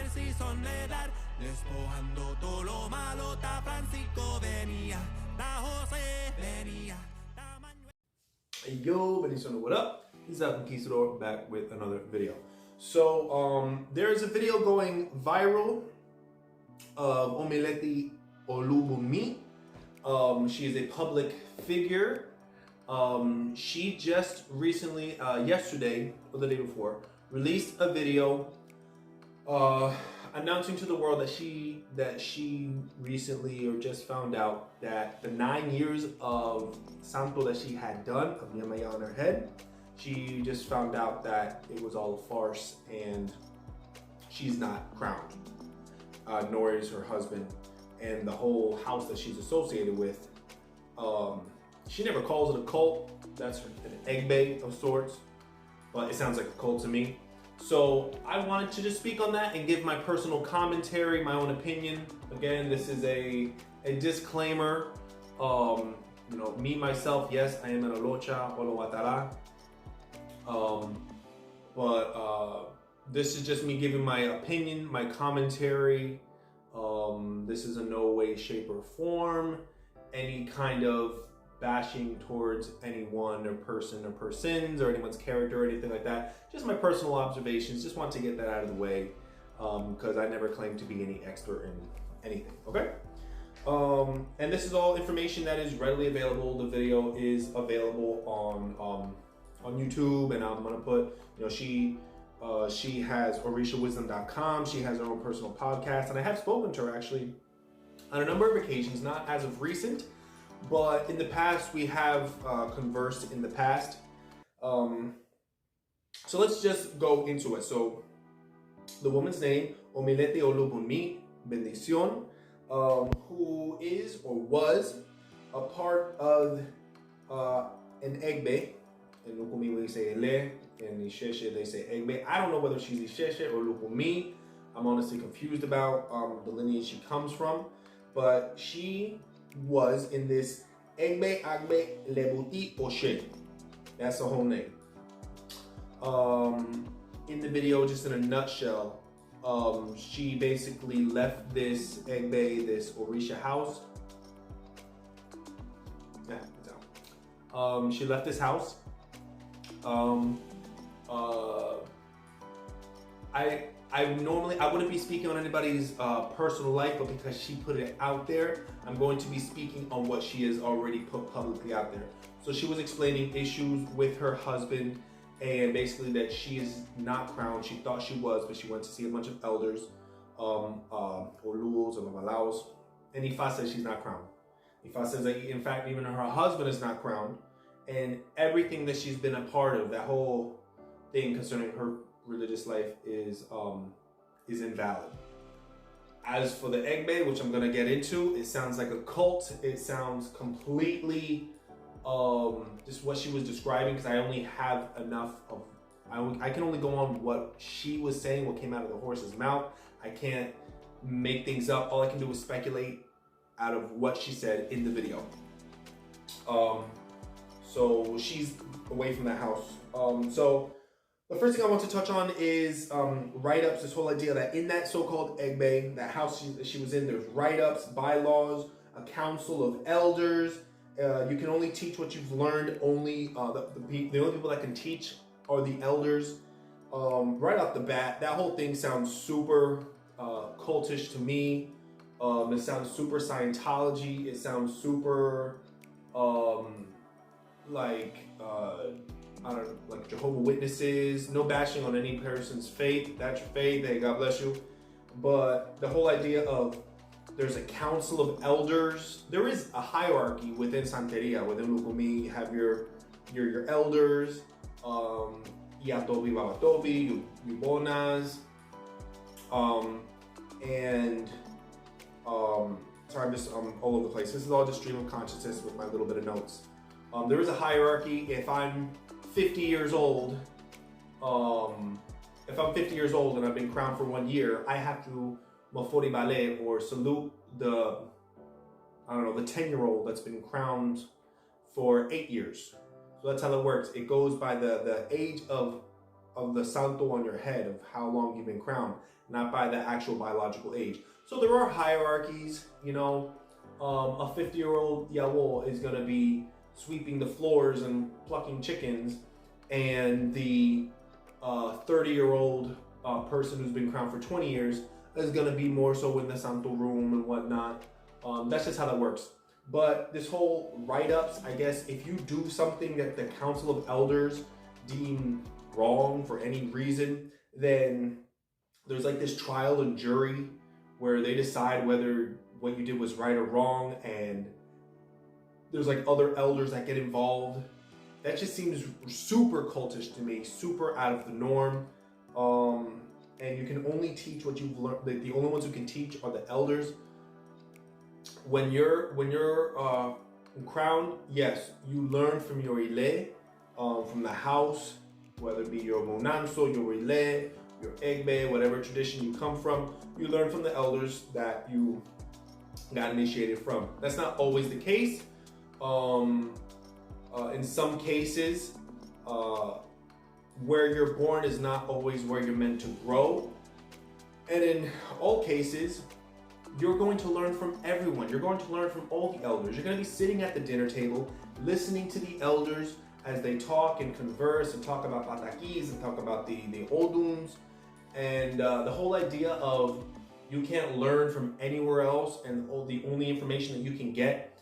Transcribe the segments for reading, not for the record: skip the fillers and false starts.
soledad, despojando todo lo malo. Ta Francisco venía, ta José venía. Hey yo, Benison, what up? This is Conquistador back with another video. So, there is a video going viral of Omileti Olubunmi. She is a public figure. She just recently, yesterday or the day before, released a video announcing to the world that she recently or just found out that the 9 years of santo that she had done, of Yamaya on her head, she just found out that it was all a farce and she's not crowned, nor is her husband, and the whole house that she's associated with. She never calls it a cult. That's an Egbe of sorts, but it sounds like a cult to me. So I wanted to just speak on that and give my personal commentary, my own opinion. Again, this is a disclaimer. You know, me, myself, yes, I am an Olocha, Olowatara. But this is just me giving my opinion, my commentary. This is in no way, shape, or form any kind of bashing towards anyone or person or persons or anyone's character or anything like that. Just my personal observations. Just want to get that out of the way because I never claim to be any expert in anything. Okay. And this is all information that is readily available. The video is available on YouTube, and I'm gonna put, you know, she has OrishaWisdom.com. She has her own personal podcast, and I have spoken to her actually on a number of occasions, not as of recent, but in the past we have conversed in the past. So let's just go into it. So the woman's name, Omileti Olubunmi, Bendición, who is or was a part of an Egbe. In Lukumi we say Ele, in Isheshe they say Egbe. I don't know whether she's Isheshe or Lukumi. I'm honestly confused about the lineage she comes from, but she was in this Egbe, Agbe, Lubuti, Oshe. That's the whole name. In the video, just in a nutshell, she basically left this Egbe, this Orisha house. Yeah, it's out. She left this house. I wouldn't be speaking on anybody's personal life, but because she put it out there, I'm going to be speaking on what she has already put publicly out there. So she was explaining issues with her husband, and basically that she is not crowned. She thought she was, but she went to see a bunch of elders, or Luos, or Mamalaos, and Ifa says she's not crowned. Ifa says that, in fact, even her husband is not crowned, and everything that she's been a part of, that whole thing concerning her religious life is invalid. As for the Egbe, which I'm gonna get into, it sounds like a cult. It sounds completely just what she was describing, because I only have enough of, I can only go on what she was saying, what came out of the horse's mouth. I can't make things up. All I can do is speculate out of what she said in the video. So she's away from that house. So the first thing I want to touch on is write-ups, this whole idea that in that so-called Egbe, that house she was in, there's write-ups, bylaws, a council of elders. You can only teach what you've learned. Only the only people that can teach are the elders. Right off the bat, that whole thing sounds super cultish to me. It sounds super Scientology. It sounds super I don't know, like Jehovah's Witnesses. No bashing on any person's faith. That's your faith. Hey, God bless you. But the whole idea of there's a council of elders. There is a hierarchy within Santeria. Within Lukumi, you have your elders, Yatobi, Babatobi, Yubonas, and sorry, I'm just all over the place. This is all just stream of consciousness with my little bit of notes. There is a hierarchy. If I'm 50 years old, and I've been crowned for 1 year, I have to Mafori Ballet or salute the 10-year-old that's been crowned for 8 years. So that's how that works. It goes by the age of the santo on your head, of how long you've been crowned, not by the actual biological age. So there are hierarchies, you know. A 50-year-old yawo is gonna be sweeping the floors and plucking chickens, and the 30-year-old person who's been crowned for 20 years is gonna be more so in the santo room and whatnot. That's just how that works. But this whole write-ups, I guess, if you do something that the Council of Elders deem wrong for any reason, then there's like this trial and jury where they decide whether what you did was right or wrong, and there's like other elders that get involved. That just seems super cultish to me, super out of the norm. And you can only teach what you've learned. The only ones who can teach are the elders. When you're crowned, yes, you learn from your ile, from the house, whether it be your monanso, your ile, your egbe, whatever tradition you come from. You learn from the elders that you got initiated from. That's not always the case. In some cases, where you're born is not always where you're meant to grow. And in all cases, you're going to learn from everyone. You're going to learn from all the elders. You're going to be sitting at the dinner table, listening to the elders as they talk and converse and talk about patakis and talk about the oduns. And the whole idea of you can't learn from anywhere else, and the only information that you can get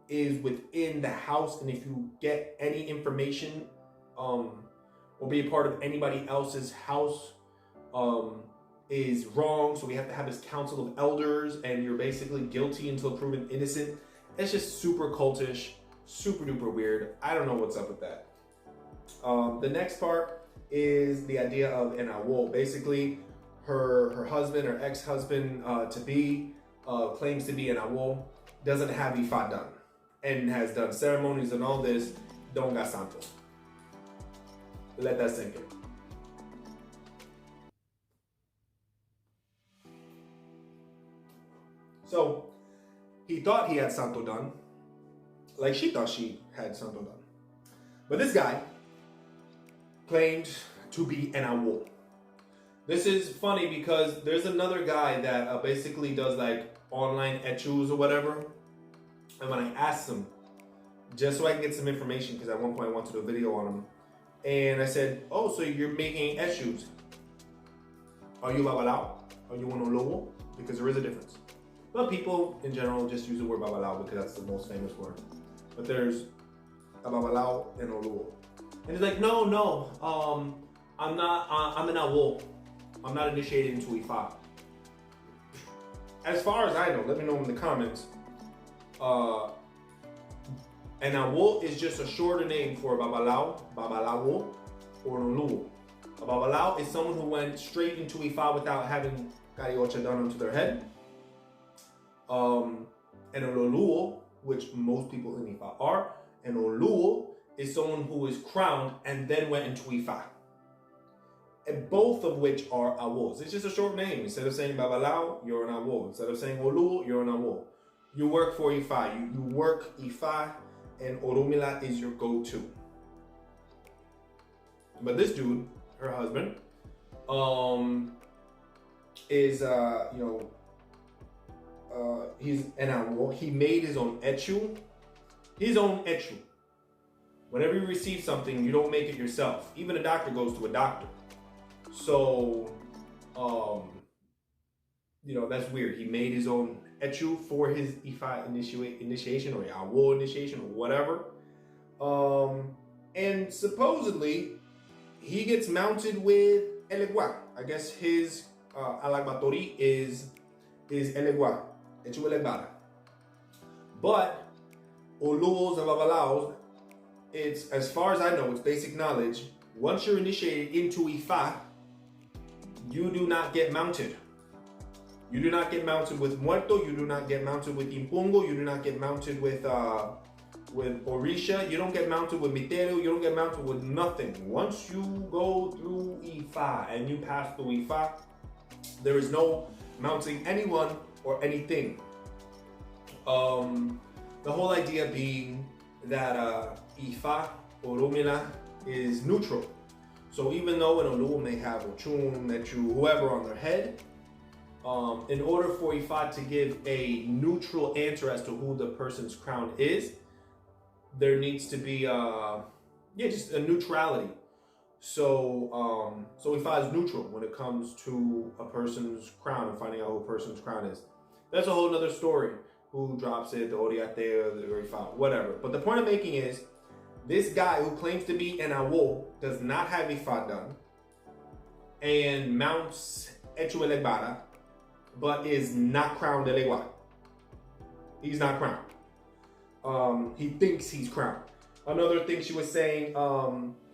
is within the house. And if you get any information or be a part of anybody else's house, is wrong. So we have to have this council of elders, and you're basically guilty until proven innocent. It's just super cultish, super duper weird. I don't know what's up with that. The next part is the idea of an awo. Basically, her husband or ex-husband to be claims to be an awo, doesn't have ifa done, and has done ceremonies and all this. Don't got santo. Let that sink in. So he thought he had santo done, like she thought she had santo done. But this guy claimed to be an awo. This is funny because there's another guy that basically does like online echus or whatever. And when I asked him, just so I can get some information, because at one point I wanted to do a video on him, and I said, oh, so you're making echus. Are you babalao? Are you an olowo? Because there is a difference. But people in general just use the word babalao because that's the most famous word. But there's a babalao and olowo. And he's like, no, I'm not, I'm an awo. I'm not initiated into ifa. As far as I know, let me know in the comments, an awo is just a shorter name for a babalao, babalawo, or an oluwo. A babalao is someone who went straight into ifa without having cariocha done onto their head. And an oluwo, which most people in ifa are, an oluwo is someone who is crowned and then went into ifa. And both of which are awos. It's just a short name. Instead of saying babalao, you're an awo. Instead of saying oluwo, you're an awo. You work for ifa. You work ifa, and orumila is your go-to. But this dude, her husband, is he's an awo. He made his own echu. His own echu. Whenever you receive something, you don't make it yourself. Even a doctor goes to a doctor. So, that's weird. He made his own echu for his ifa initiation or awo initiation or whatever. And supposedly, he gets mounted with elegua. I guess his alagbatori is elegua, echu elegbara. But oluos and babalaos, it's, as far as I know, it's basic knowledge. Once you're initiated into ifa, you do not get mounted. You do not get mounted with muerto. You do not get mounted with impungo. You do not get mounted with orisha. You don't get mounted with mitero. You don't get mounted with nothing. Once you go through ifa and you pass through ifa, there is no mounting anyone or anything. The whole idea being that ifa or rumila is neutral. So even though an Olu may have Ochun, Mechu, whoever on their head, in order for Ifa to give a neutral answer as to who the person's crown is, there needs to be just a neutrality. So Ifa is neutral when it comes to a person's crown and finding out who a person's crown is. That's a whole nother story. Who drops it, the Oriate or the Ifa, whatever. But the point I'm making is, this guy who claims to be an Awo does not have Ifa done and mounts Echu Elegbara, but is not crowned Elegua. He's not crowned. He thinks he's crowned. Another thing she was saying,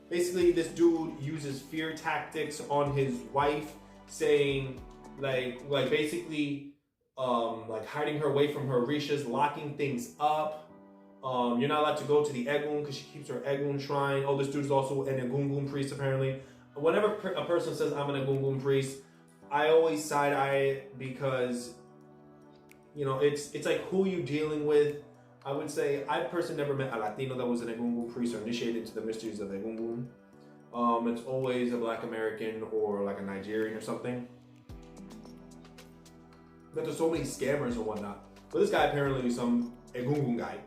basically this dude uses fear tactics on his wife, saying like basically like hiding her away from her Orishas, locking things up. You're not allowed to go to the Egun because she keeps her Egun shrine. Oh, this dude's also an Egungun priest apparently. Whenever a person says I'm an Egungun priest, I always side eye because, you know, it's like who you dealing with. I would say I personally never met a Latino that was an Egungun priest or initiated into the mysteries of Egungun. It's always a Black American or like a Nigerian or something. But there's so many scammers and whatnot. But this guy apparently is some Egungun guy.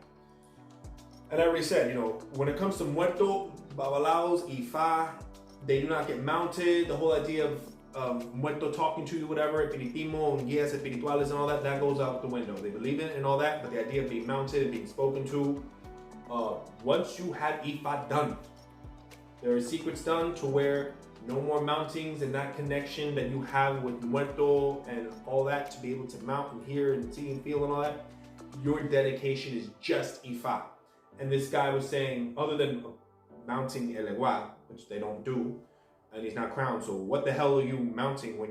And I already said, you know, when it comes to Muerto, Babalaos, Ifa, they do not get mounted. The whole idea of Muerto talking to you, whatever, Espiritismo, guías espirituales and all that, that goes out the window. They believe in it and all that, but the idea of being mounted and being spoken to, once you have Ifa done, there are secrets done to where no more mountings and that connection that you have with Muerto and all that to be able to mount and hear and see and feel and all that, your dedication is just Ifa. And this guy was saying, other than mounting El Egua, which they don't do, and he's not crowned, so what the hell are you mounting when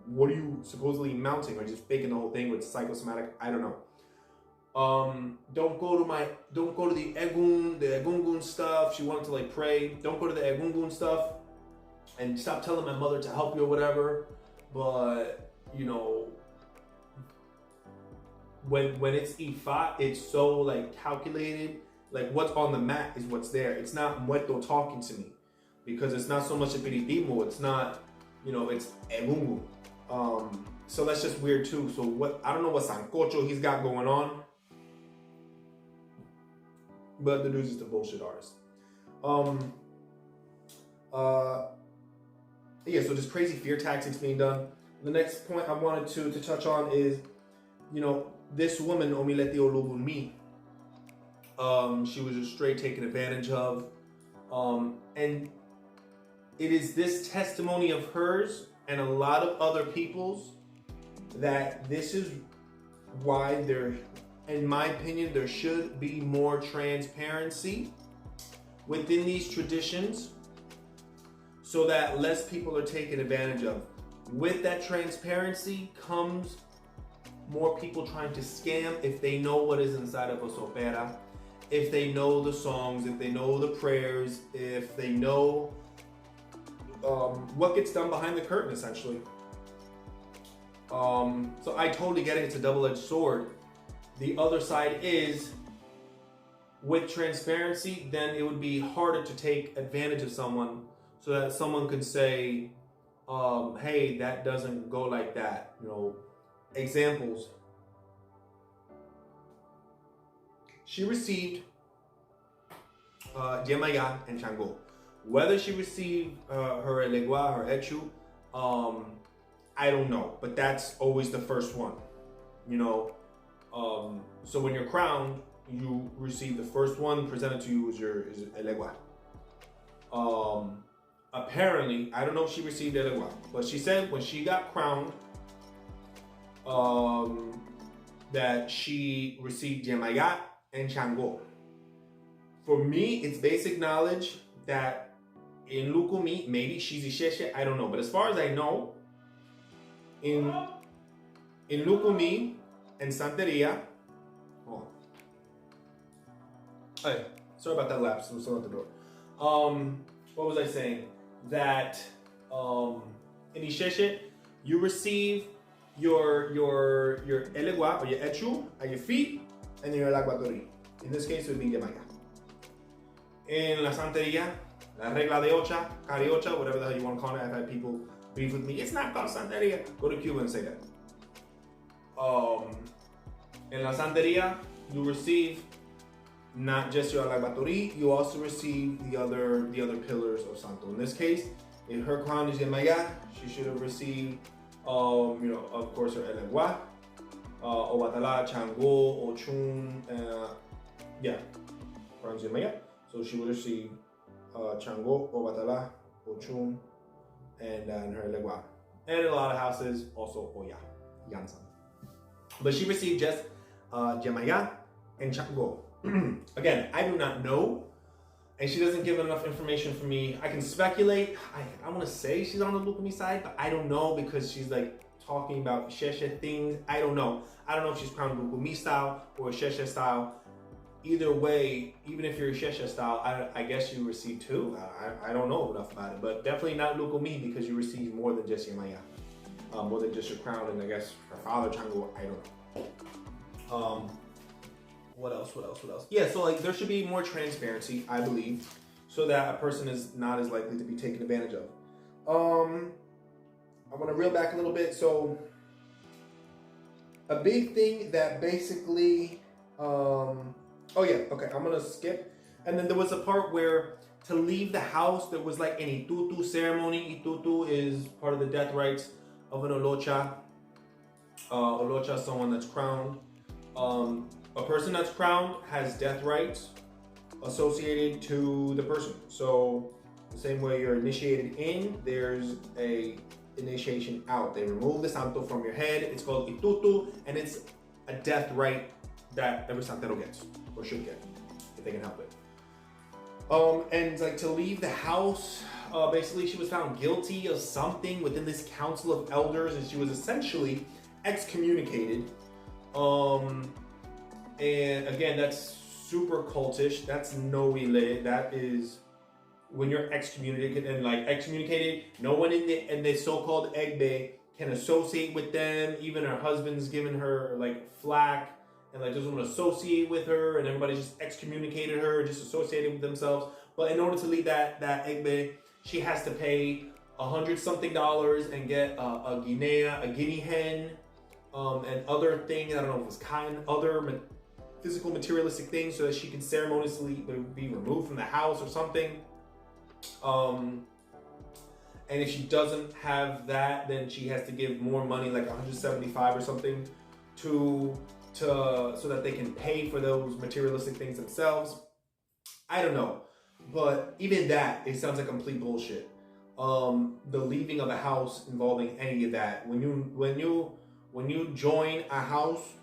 what are you supposedly mounting? Or just faking the whole thing with psychosomatic? I don't know. Don't go to the Egungun stuff. She wanted to like pray. Don't go to the Egungun stuff. And stop telling my mother to help you or whatever. But, you know, when it's Ifa, it's so like calculated. Like what's on the mat is what's there. It's not Muerto talking to me, because it's not so much Espiritismo. It's not, you know, it's Egungun. So that's just weird too. So what, I don't know what Sancocho he's got going on, but the dude's just a bullshit artist. Yeah, so just crazy fear tactics being done. The next point I wanted to touch on is, you know, this woman, Omileti Olubunmi, she was just straight taken advantage of. And it is this testimony of hers and a lot of other people's that this is why in my opinion, there should be more transparency within these traditions so that less people are taken advantage of. With that transparency comes more people trying to scam if they know what is inside of a sopera, if they know the songs, if they know the prayers, if they know what gets done behind the curtain, essentially. So I totally get it. It's a double-edged sword. The other side is, with transparency, then it would be harder to take advantage of someone so that someone could say, hey, that doesn't go like that. You know, examples. She received Yemaya and Chango. Whether she received her Elegua, her Echu, I don't know. But that's always the first one, you know. So when you're crowned, you receive the first one presented to you is Elegua. Apparently, I don't know if she received Elegua, but she said when she got crowned, that she received Yemaya and Chango. For me, it's basic knowledge that in Lukumi, maybe she's Isheshe, I don't know. But as far as I know, in Lukumi and Santeria, hey, sorry about that lapse, I'm still at the door. What was I saying? That in Isheshe, you receive your Elegua or your Echu at your feet, and your Laguatori. In this case, it would be Yemaya. In La Santeria, La regla de ocha, cariocha, whatever the hell you want to call it. I've had people beef with me. It's not called Santeria. Go to Cuba and say that. In la Santeria, you receive not just your alagbatori, you also receive the other pillars of Santo. In this case, if her crown is Yemaya, she should have received, of course, her Elegua, Obatala, Chango, Ochun, crown is Yemaya. So she would receive Chango, Obatala, Ochun, and her Elegua. And in a lot of houses, also Oya, Yansan. But she received just Yemaya and Chango. Again, I do not know, and she doesn't give enough information for me. I can speculate. I want to say she's on the Olubunmi side, but I don't know because she's like talking about Sheshe things. I don't know. I don't know if she's crowned Olubunmi style or Sheshe style. Either way, even if you're Sheshe style, I guess you receive two. I don't know enough about it, but definitely not Olubunmi because you receive more than just Yemaya, more than just your crown, and I guess her father Chango. I don't know. What else? Yeah, so like there should be more transparency, I believe, so that a person is not as likely to be taken advantage of. I want to reel back a little bit. So a big thing that basically, I'm gonna skip. And then there was a part where to leave the house, there was like an itutu ceremony. Itutu is part of the death rites of an olocha. Olocha is someone that's crowned. A person that's crowned has death rites associated to the person. So the same way you're initiated in, there's a initiation out. They remove the santo from your head. It's called itutu, and it's a death rite that every santero gets or should get if they can help it. And like to leave the house, basically she was found guilty of something within this council of elders, and she was essentially excommunicated. And again, that's super cultish. That's noile. That is when you're excommunicated, and like excommunicated, no one in the so-called Egbe can associate with them. Even her husband's given her like flack and like doesn't want to associate with her, and everybody just excommunicated her, just associated with themselves. But in order to leave that Egbe, she has to pay $100-something and get a guinea hen, and other things. I don't know if it was other physical materialistic things, so that she can ceremoniously be removed from the house or something. And if she doesn't have that, then she has to give more money, like $175 or something, so that they can pay for those materialistic things themselves. I don't know, but even that, it sounds like complete bullshit. The leaving of a house involving any of that. When you join a house,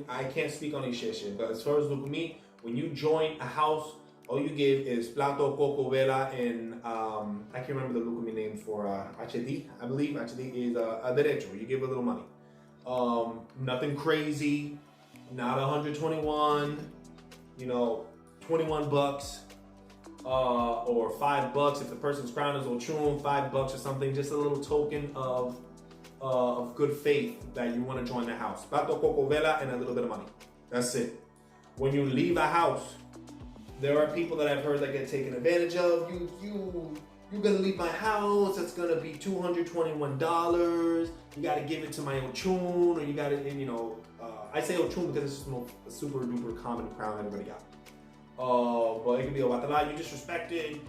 I can't speak on Isheshe, but as far as Olubunmi, when you join a house, all you give is plato, coco, vela, and I can't remember the Olubunmi name for HD. I believe HD is a derecho. You give a little money. Nothing crazy, not 121, $21, or $5 if the person's crown is Ochun, $5 or something, just a little token of good faith that you want to join the house. Plato, coco, vela, and a little bit of money. That's it. When you leave a house, there are people that I've heard that get taken advantage of. You're gonna leave my house. It's gonna be $221. You gotta give it to my Ochun, or you gotta, I say Ochun because it's just a super duper common crown everybody got. But it could be Obatala. You disrespected,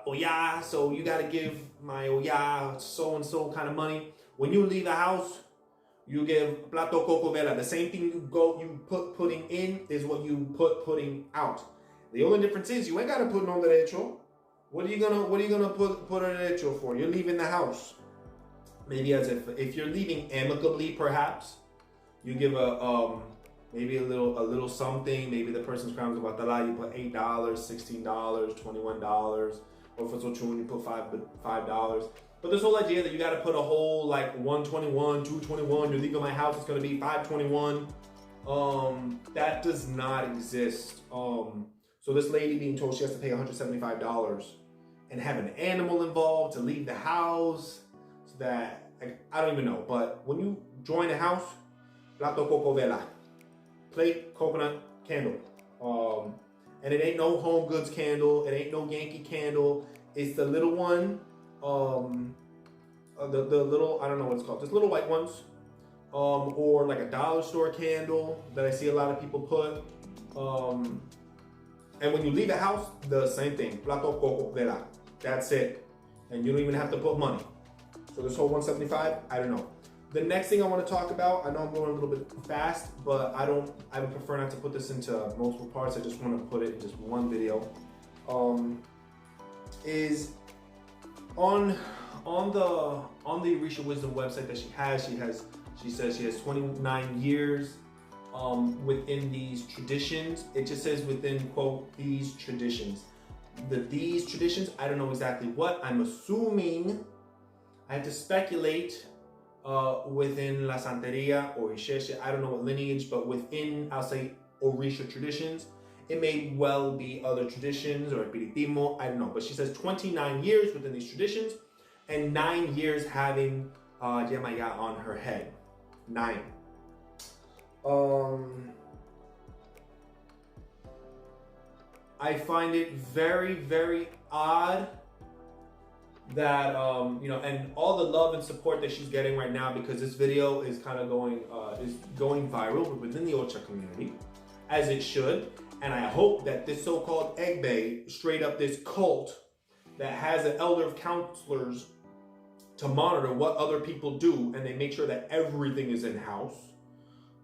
Oya, so you gotta give my Oya so and so kind of money. When you leave the house, you give plato, coco, vela. The same thing you putting in is what you putting out. The only difference is you ain't gotta put no derecho. What are you gonna put a derecho for? You're leaving the house. Maybe as if you're leaving amicably, perhaps you give maybe a little something. Maybe the person's crown is Guatemala, you put $8, $16, $21, or if it's Ochun, you put $5. But this whole idea that you got to put a whole like 121, 221, you're leaving my house, it's going to be 521. That does not exist. So this lady being told she has to pay $175 and have an animal involved to leave the house, so that I don't even know. But when you join a house, plato, coco, vela, plate, coconut, candle, And it ain't no Home Goods candle. It ain't no Yankee candle. It's the little one, the little, I don't know what it's called, just little white ones, or like a dollar store candle that I see a lot of people put. And when you leave the house, the same thing, plato coco vela. That's it, and you don't even have to put money. So this whole 175, I don't know. The next thing I want to talk about, I know I'm going a little bit fast, but I would prefer not to put this into multiple parts. I just want to put it in just one video. Is on the Orisha Wisdom website that she says she has 29 years within these traditions. It just says within, quote, these traditions. These traditions, I don't know exactly what. I'm assuming, I have to speculate, within La Santeria or Oshe, I don't know what lineage, but within, I'll say, Orisha traditions. It may well be other traditions or espiritismo, I don't know. But she says 29 years within these traditions and 9 years having Yemaya on her head. 9. I find it very, very odd that, you know, and all the love and support that she's getting right now, because this video is kind of going viral within the Ocha community, as it should. And I hope that this so-called Egbe, straight up this cult that has an elder of counselors to monitor what other people do, and they make sure that everything is in-house,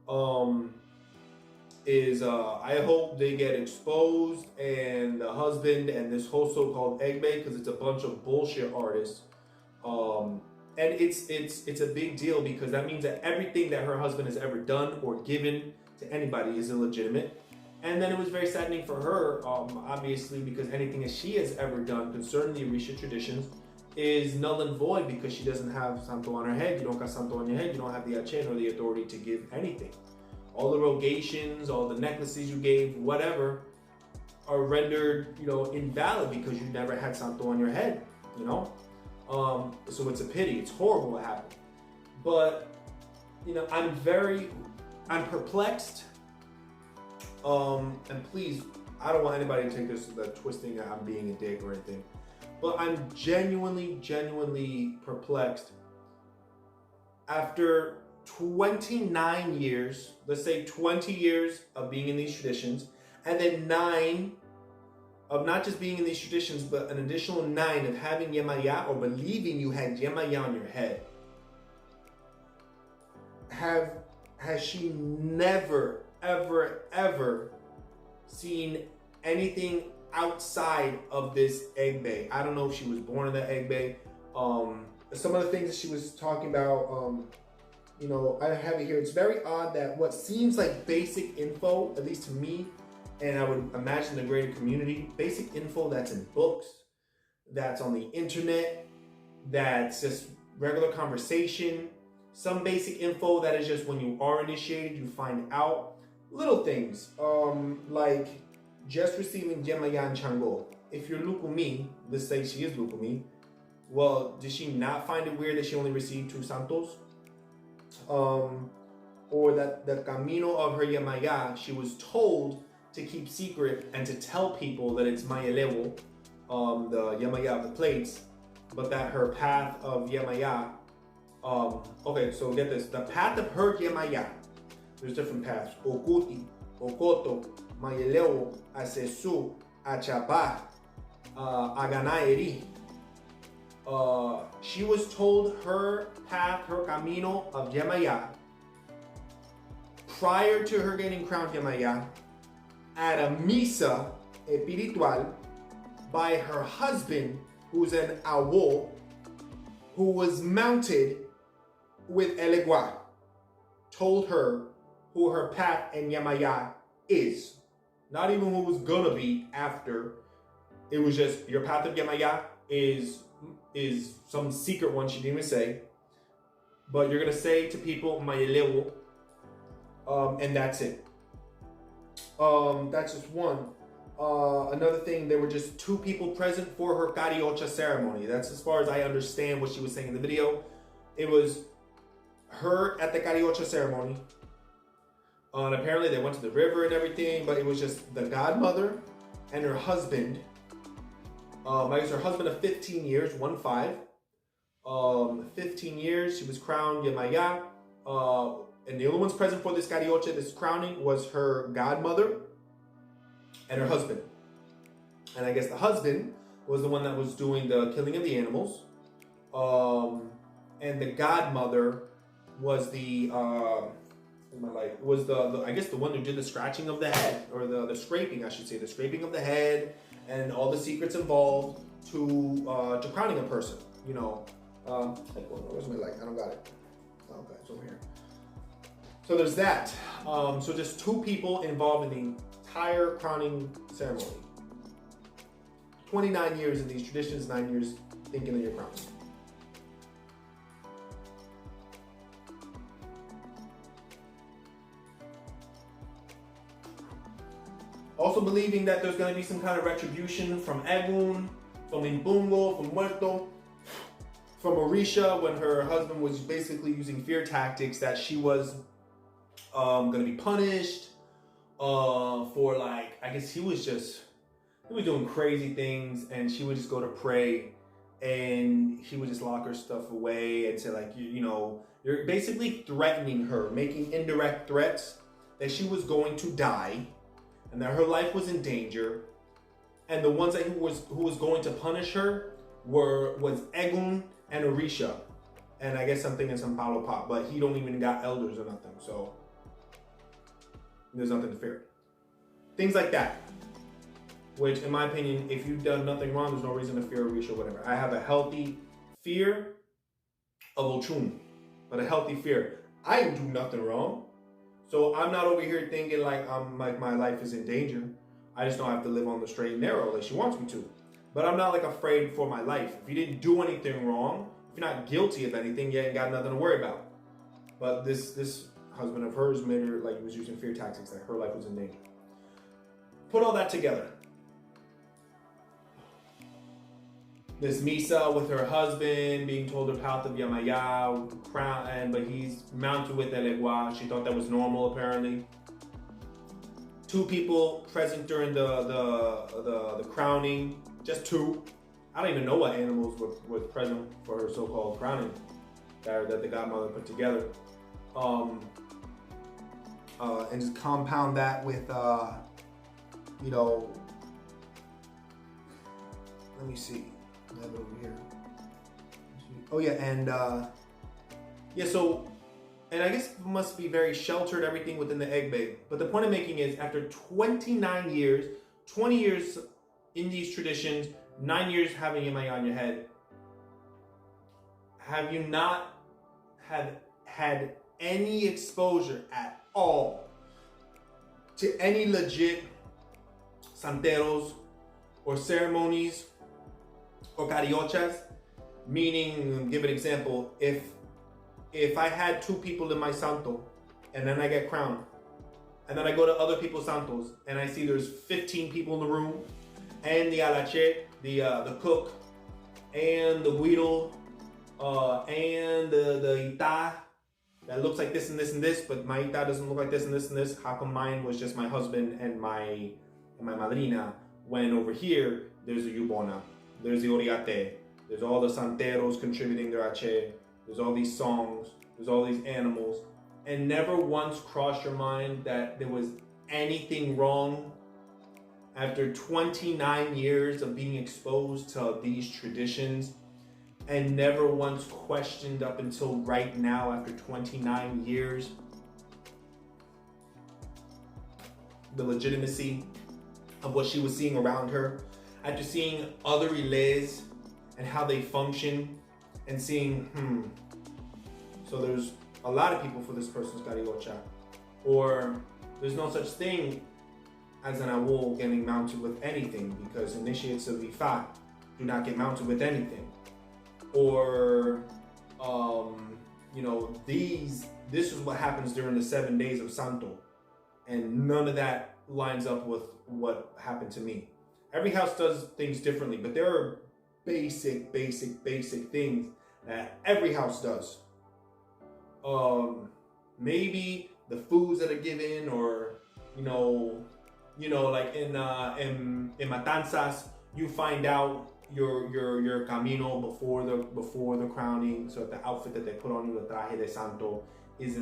I hope they get exposed, and the husband and this whole so-called Egbe, because it's a bunch of bullshit artists. And it's a big deal, because that means that everything that her husband has ever done or given to anybody is illegitimate. And then it was very saddening for her, obviously, because anything that she has ever done concerning the Orisha traditions is null and void, because she doesn't have Santo on her head. You don't got Santo on your head. You don't have the Achen or the authority to give anything. All the rogations, all the necklaces you gave, whatever, are rendered, you know, invalid because you never had Santo on your head, you know? So it's a pity. It's horrible what happened. But, you know, I'm perplexed. And please, I don't want anybody to take this as the twisting that I'm being a dick or anything. But I'm genuinely perplexed. After 29 years, let's say 20 years of being in these traditions, and then 9 of not just being in these traditions, but an additional 9 of having Yemaya or believing you had Yemaya on your head. Has she never, ever seen anything outside of this Egbe? I don't know if she was born in the Egbe. Some of the things that she was talking about, you know, I have it here. It's very odd that what seems like basic info, at least to me, and I would imagine the greater community, basic info that's in books, that's on the internet, that's just regular conversation, some basic info that is just when you are initiated, you find out little things, like just receiving Yemayan Chango. If you're Lukumi, let's say she is Lukumi, well, did she not find it weird that she only received 2 Santos? Or that the camino of her Yemaya, she was told to keep secret and to tell people that it's Mayelewo, the Yemaya of the plates, but that her path of Yemaya, okay, so get this, the path of her Yemaya, there's different paths, Okuti, Okoto, Mayelewo, Asesu, Achapa, Aganaeri. She was told her path, her camino of Yemaya, prior to her getting crowned Yemaya, at a misa espiritual by her husband, who's an awo, who was mounted with Elegua, told her who her path in Yemaya is. Not even who was gonna be after. It was just, your path of Yemaya is some secret one she didn't even say. But you're gonna say to people, Mayelewo, and that's it. That's just one. Another thing, there were just 2 people present for her Cariocha ceremony. That's as far as I understand what she was saying in the video. It was her at the Cariocha ceremony. And apparently they went to the river and everything, but it was just the godmother and her husband, I guess her husband of 15 years, 15 years, she was crowned Yamaya. And the only ones present for this carioche, this crowning, was her godmother and her husband. And I guess the husband was the one that was doing the killing of the animals. And the godmother was the I guess the one who did the scratching of the head, or the scraping, I should say, the scraping of the head, and all the secrets involved to crowning a person. You know, where's my light? I don't got it. Okay, it's over here. So there's that. So just 2 people involved in the entire crowning ceremony. 29 years in these traditions, 9 years thinking of your crowning. Also believing that there's going to be some kind of retribution from Egun, from Imbungo, from Muerto, from Orisha, when her husband was basically using fear tactics, that she was going to be punished for, like, I guess he was doing crazy things, and she would just go to pray, and he would just lock her stuff away and say, like, you know, you're basically threatening her, making indirect threats that she was going to die, and that her life was in danger, and the ones that who was going to punish her was Egun and Orisha, and I guess something in San Paulo Pop, but he don't even got elders or nothing, so there's nothing to fear. Things like that, which in my opinion, if you've done nothing wrong, there's no reason to fear Orisha or whatever. I have a healthy fear of Ochun, but a healthy fear. I didn't do nothing wrong. So I'm not over here thinking like my life is in danger. I just know I have to live on the straight and narrow like she wants me to. But I'm not like afraid for my life. If you didn't do anything wrong, if you're not guilty of anything, you ain't got nothing to worry about. But this husband of hers made her like he was using fear tactics, like her life was in danger. Put all that together. This Misa with her husband being told her path of Yamaya, crown, but he's mounted with Elegua. She thought that was normal, apparently. 2 people present during the crowning, just 2. I don't even know what animals were present for her so-called crowning that the godmother put together. And just compound that with, you know, let me see. I have it over here. Oh yeah, and yeah, so, and I guess it must be very sheltered, everything within the Egbe. But the point I'm making is, after 29 years, 20 years in these traditions, 9 years having Imaya on your head, have you not had any exposure at all to any legit santeros or ceremonies or cariochas? Meaning, give an example, if I had 2 people in my santo and then I get crowned, and then I go to other people's santos and I see there's 15 people in the room, and the alache, the cook, and the guido, and the ita that looks like this and this and this, but my ita doesn't look like this and this and this. How come mine was just my husband and my madrina, when over here there's the yubona, there's the oriate, there's all the santeros contributing their ache, there's all these songs, there's all these animals, and never once crossed your mind that there was anything wrong after 29 years of being exposed to these traditions, and never once questioned up until right now after 29 years the legitimacy of what she was seeing around her, after seeing other relays and how they function, and seeing, so there's a lot of people for this person's cariocha, or there's no such thing as an awol getting mounted with anything, because initiates of Ifa do not get mounted with anything. Or, you know, this is what happens during the 7 days of Santo, and none of that lines up with what happened to me. Every house does things differently, but there are basic things that every house does. Maybe the foods that are given, or, you know, you know, like in Matanzas, you find out your camino before the crowning. So the outfit that they put on you, the traje de santo, is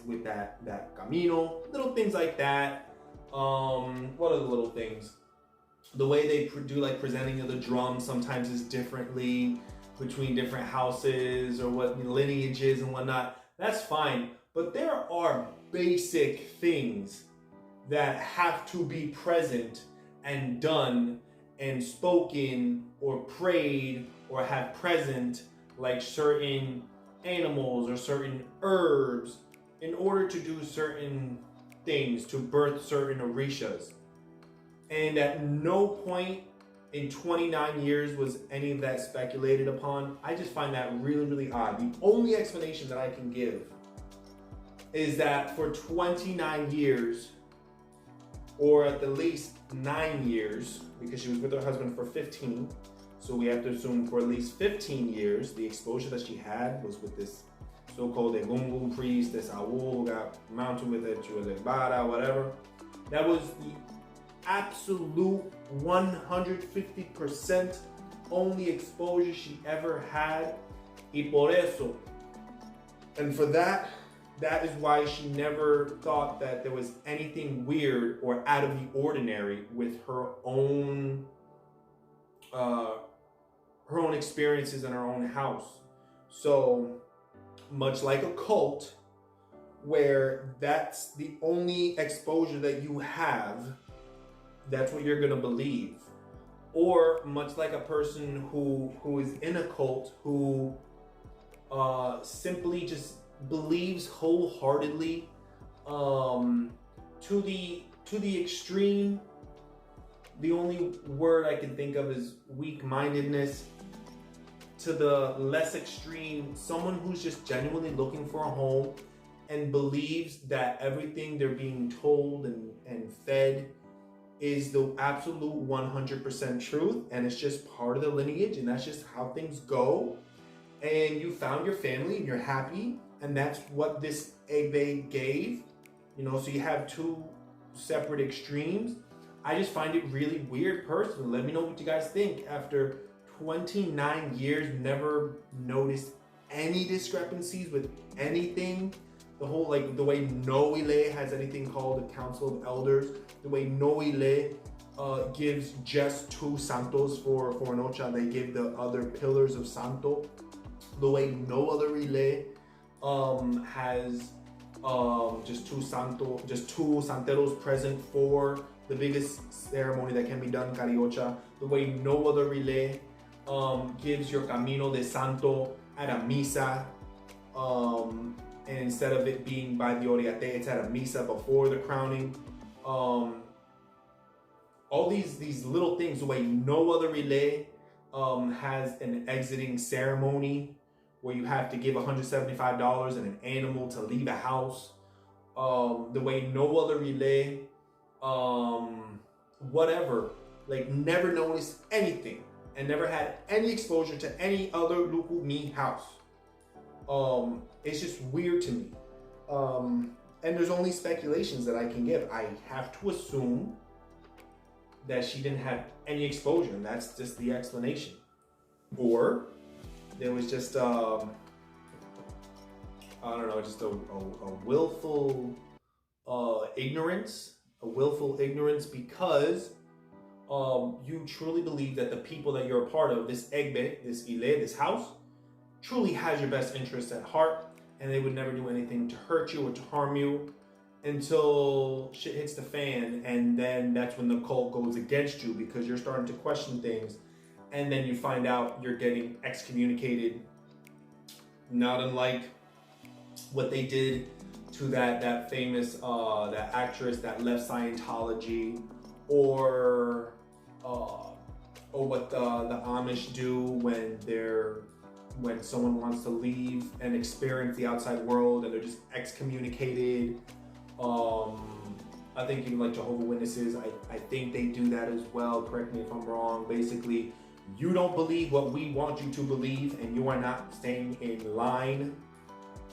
with that camino. Little things like that. What are the little things? The way they do like presenting of the drums sometimes is differently between different houses or what lineages and whatnot. That's fine, but there are basic things that have to be present and done and spoken or prayed or have present, like certain animals or certain herbs, in order to do certain things, to birth certain Orishas. And at no point in 29 years was any of that speculated upon. I just find that really, really odd. The only explanation that I can give is that for 29 years, or at the least 9 years, because she was with her husband for 15, so we have to assume for at least 15 years, the exposure that she had was with this so-called Egungun priest, this Awu who got mounted with it, Chuelegbara, whatever. That was the absolute 150% only exposure she ever had. Y por eso. And for that is why she never thought that there was anything weird or out of the ordinary with her own experiences in her own house. So much like a cult, where that's the only exposure that you have, that's what you're gonna believe. Or much like a person who is in a cult, who simply just believes wholeheartedly, to the extreme. The only word I can think of is weak-mindedness. To the less extreme, someone who's just genuinely looking for a home and believes that everything they're being told and fed is the absolute 100% truth, and it's just part of the lineage, and that's just how things go. And you found your family and you're happy, and that's what this Egbe gave. You know, so you have two separate extremes. I just find it really weird personally. Let me know what you guys think. After 29 years, never noticed any discrepancies with anything. The whole, like, the way Noile has anything called the Council of Elders, the way Noile gives just two santos for an ocha, they give the other pillars of santo. The way no other relay has just two santeros present for the biggest ceremony that can be done, cariocha. The way no other relay gives your camino de santo at a misa, and instead of it being by the oriate, it's at a misa before the crowning. All these little things, the way no other relay has an exiting ceremony where you have to give $175 and an animal to leave a house. The way no other relay, whatever, like, never noticed anything and never had any exposure to any other Lubunmi house. It's just weird to me. And there's only speculations that I can give. I have to assume that she didn't have any exposure, and that's just the explanation. Or there was just, I don't know, just a willful ignorance, because you truly believe that the people that you're a part of, this Egbe, this Ile, this house, truly has your best interests at heart, and they would never do anything to hurt you or to harm you until shit hits the fan, and then that's when the cult goes against you because you're starting to question things, and then you find out you're getting excommunicated, not unlike what they did to that famous that actress that left Scientology, or what the Amish do when someone wants to leave and experience the outside world and they're just excommunicated. I think even like Jehovah's Witnesses, I think they do that as well. Correct me if I'm wrong. Basically, you don't believe what we want you to believe, and you are not staying in line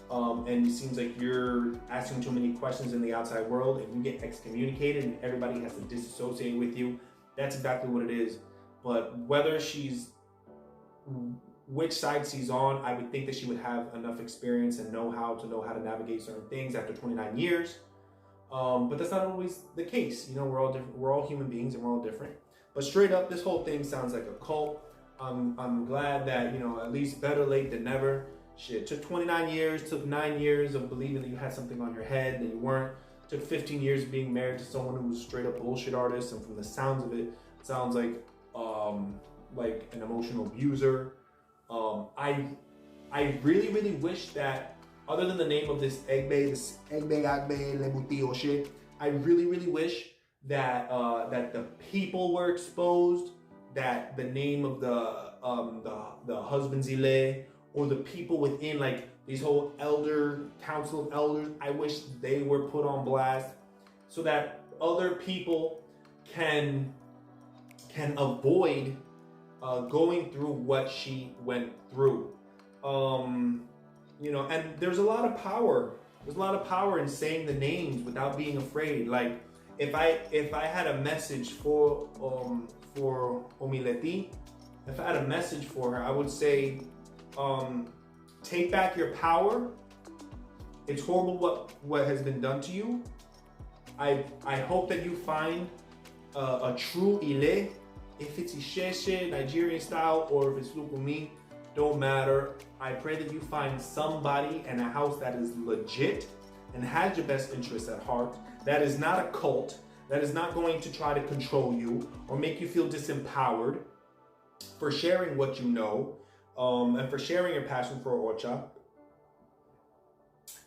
and it seems like you're asking too many questions in the outside world, and you get excommunicated, and everybody has to disassociate with you. That's exactly what it is. But which side she's on, I would think that she would have enough experience and know how to navigate certain things after 29 years. But that's not always the case. You know, we're all different. We're all human beings, and we're all different. But straight up, this whole thing sounds like a cult. I'm glad that, you know, at least better late than never. Shit, took 29 years, took 9 years of believing that you had something on your head that you weren't. Took 15 years of being married to someone who was straight up bullshit artist, and from the sounds of it, it sounds like an emotional abuser. I really, really wish that, other than the name of this Egbe, Agbe, Lubuti, Oshe, I really, really wish that that the people were exposed, that the name of the husbands ile, or the people within, like these whole council of elders, I wish they were put on blast so that other people can avoid going through what she went through. You know, and there's a lot of power. There's a lot of power in saying the names without being afraid. Like if I had a message for Omileti, if I had a message for her, I would say, take back your power. It's horrible what has been done to you. I hope that you find a true ile. If it's Isheshe, Nigerian style, or if it's Lubumi, don't matter. I pray that you find somebody in a house that is legit and has your best interests at heart, that is not a cult, that is not going to try to control you or make you feel disempowered for sharing what you know, and for sharing your passion for Ocha,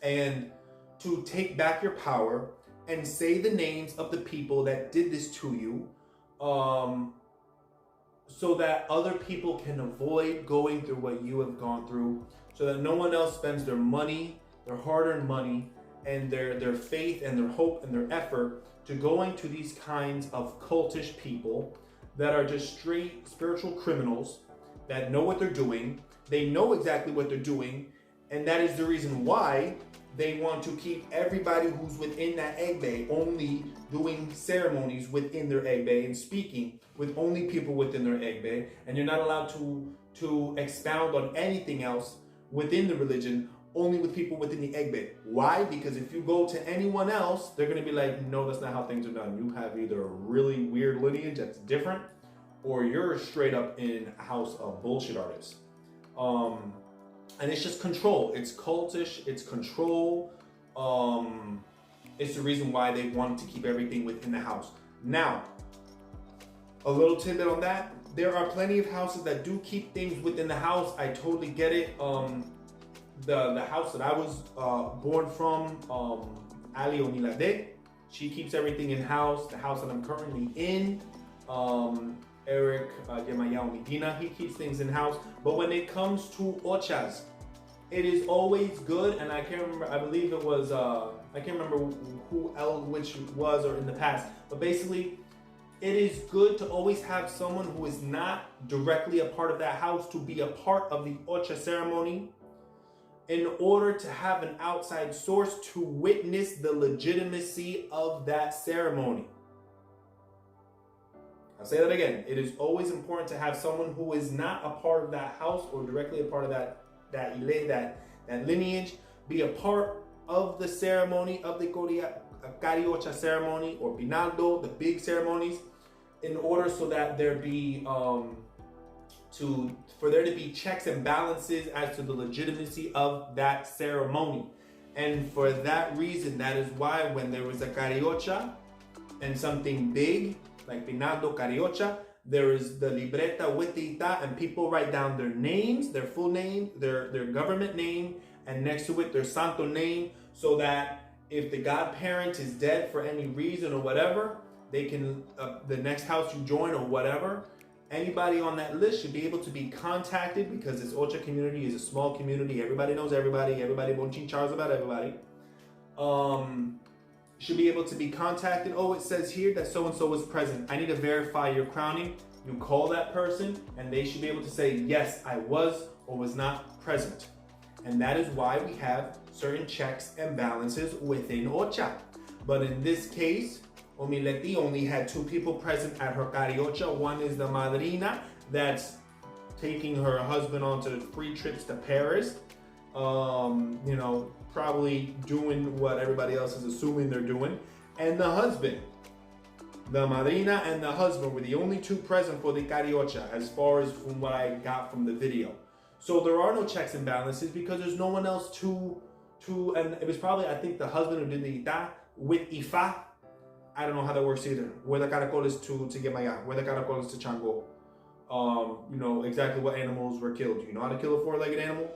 and to take back your power and say the names of the people that did this to you, so that other people can avoid going through what you have gone through, so that no one else spends their money, their hard-earned money, and their faith and their hope and their effort to going to these kinds of cultish people that are just straight spiritual criminals that know what they're doing. They know exactly what they're doing, and that is the reason why they want to keep everybody who's within that Egbe only doing ceremonies within their Egbe and speaking with only people within their Egbe, and you're not allowed to expound on anything else within the religion, only with people within the Egbe. Why? Because if you go to anyone else, they're going to be like, no, that's not how things are done. You have either a really weird lineage that's different, or you're straight up in a house of bullshit artists. And it's just control. It's cultish. It's control. It's the reason why they want to keep everything within the house. Now, a little tidbit on that. There are plenty of houses that do keep things within the house. I totally get it. The house that I was born from, Ali Onilade, she keeps everything in house. The house that I'm currently in, Eric Yemayao Medina, he keeps things in house. But when it comes to ochas, it is always good, and I can't remember, I believe it was, I can't remember who else, which was, or in the past, but basically, it is good to always have someone who is not directly a part of that house to be a part of the ocha ceremony, in order to have an outside source to witness the legitimacy of that ceremony. I'll say that again. It is always important to have someone who is not a part of that house or directly a part of that lineage, be a part of the ceremony, of the Cariocha ceremony or Pinaldo, the big ceremonies, in order so that there be for there to be checks and balances as to the legitimacy of that ceremony. And for that reason, that is why when there was a Cariocha and something big, like Pinaldo Cariocha, there is the libreta with the ita, and people write down their names, their full name, their government name, and next to it their santo name, so that if the godparent is dead for any reason or whatever, they can, the next house you join or whatever, anybody on that list should be able to be contacted, because this Ocha community is a small community. Everybody knows everybody. Everybody bonchin chars about everybody. Should be able to be contacted. Oh, it says here that so-and-so was present. I need to verify your crowning. You call that person, and they should be able to say, yes, I was or was not present. And that is why we have certain checks and balances within Ocha. But in this case, Omileti only had 2 people present at her cariocha. One is the madrina that's taking her husband on to free trips to Paris. You know, probably doing what everybody else is assuming they're doing. And the husband. The madrina and the husband were the only 2 present for the cariocha, as far as from what I got from the video. So there are no checks and balances because there's no one else to and it was probably, I think, the husband who did the ita with ifa. I don't know how that works either. Where the caracol is to Gemaya, where the caracol is to Chango. You know exactly what animals were killed. You know how to kill a 4-legged animal?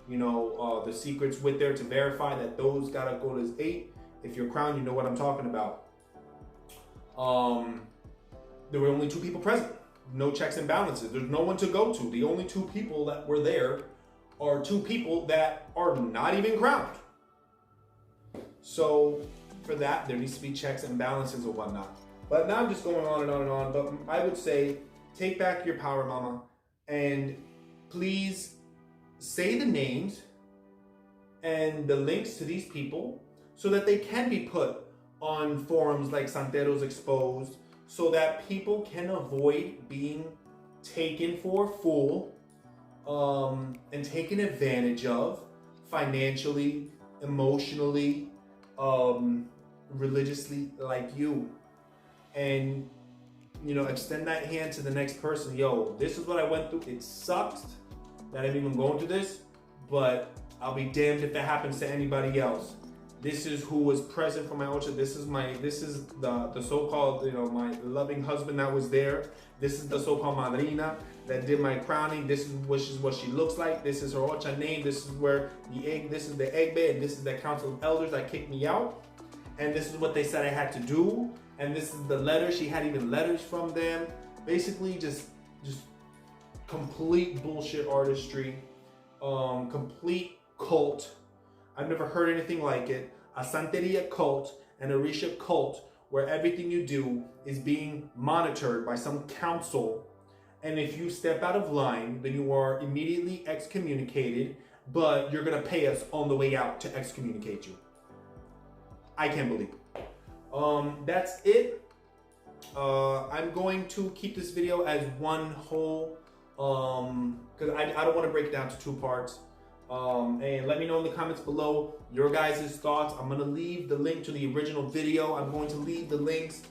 You know the secrets with there to verify that those caracoles ate. If you're crowned, you know what I'm talking about. There were only 2 people present. No checks and balances. There's no one to go to. The only 2 people that were there are 2 people that are not even crowned. So for that, there needs to be checks and balances and whatnot. But now I'm just going on and on and on. But I would say, take back your power, mama. And please say the names and the links to these people so that they can be put on forums like Santeros Exposed, so that people can avoid being taken for a fool and taken advantage of financially, emotionally, religiously, like you. And, you know, extend that hand to the next person. Yo, this is what I went through. It sucks that I'm even going through this, but I'll be damned if it happens to anybody else. This is who was present for my Ocha. This is the so-called, you know, my loving husband that was there. This is the so-called madrina that did my crowning. This is what she looks like. This is her Ocha name. This is where this is the Egbe, and this is the council of elders that kicked me out. And this is what they said I had to do. And this is the letter. She had even letters from them. Basically, just complete bullshit artistry, complete cult. I've never heard anything like it. A Santeria cult, an Orisha cult, where everything you do is being monitored by some council. And if you step out of line, then you are immediately excommunicated, but you're gonna pay us on the way out to excommunicate you. I can't believe it. That's it. I'm going to keep this video as one whole, because I don't want to break it down to 2 parts. And let me know in the comments below your guys' thoughts. I'm going to leave the link to the original video. I'm going to leave the links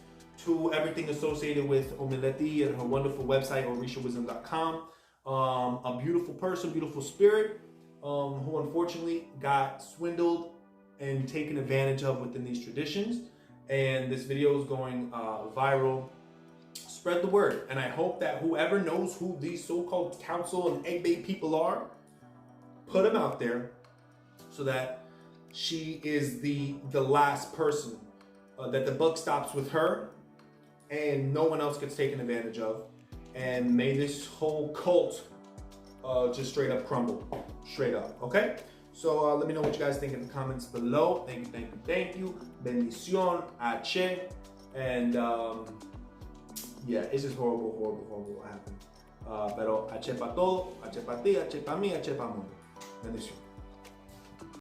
to everything associated with Omileti and her wonderful website, orishawisdom.com. A beautiful person, beautiful spirit, who unfortunately got swindled and taken advantage of within these traditions. And this video is going viral. Spread the word. And I hope that whoever knows who these so-called council and Egbe people are, put them out there so that she is the last person, that the buck stops with her and no one else gets taken advantage of. And may this whole cult just straight up crumble. Straight up, okay? So let me know what you guys think in the comments below. Thank you, thank you, thank you. Bendición, Ashe. And yeah, it's just horrible, horrible, horrible what happened. Pero Ashe pa todo, Ashe pa ti, Ashe pa mí, Ashe pa mundo. Bendición.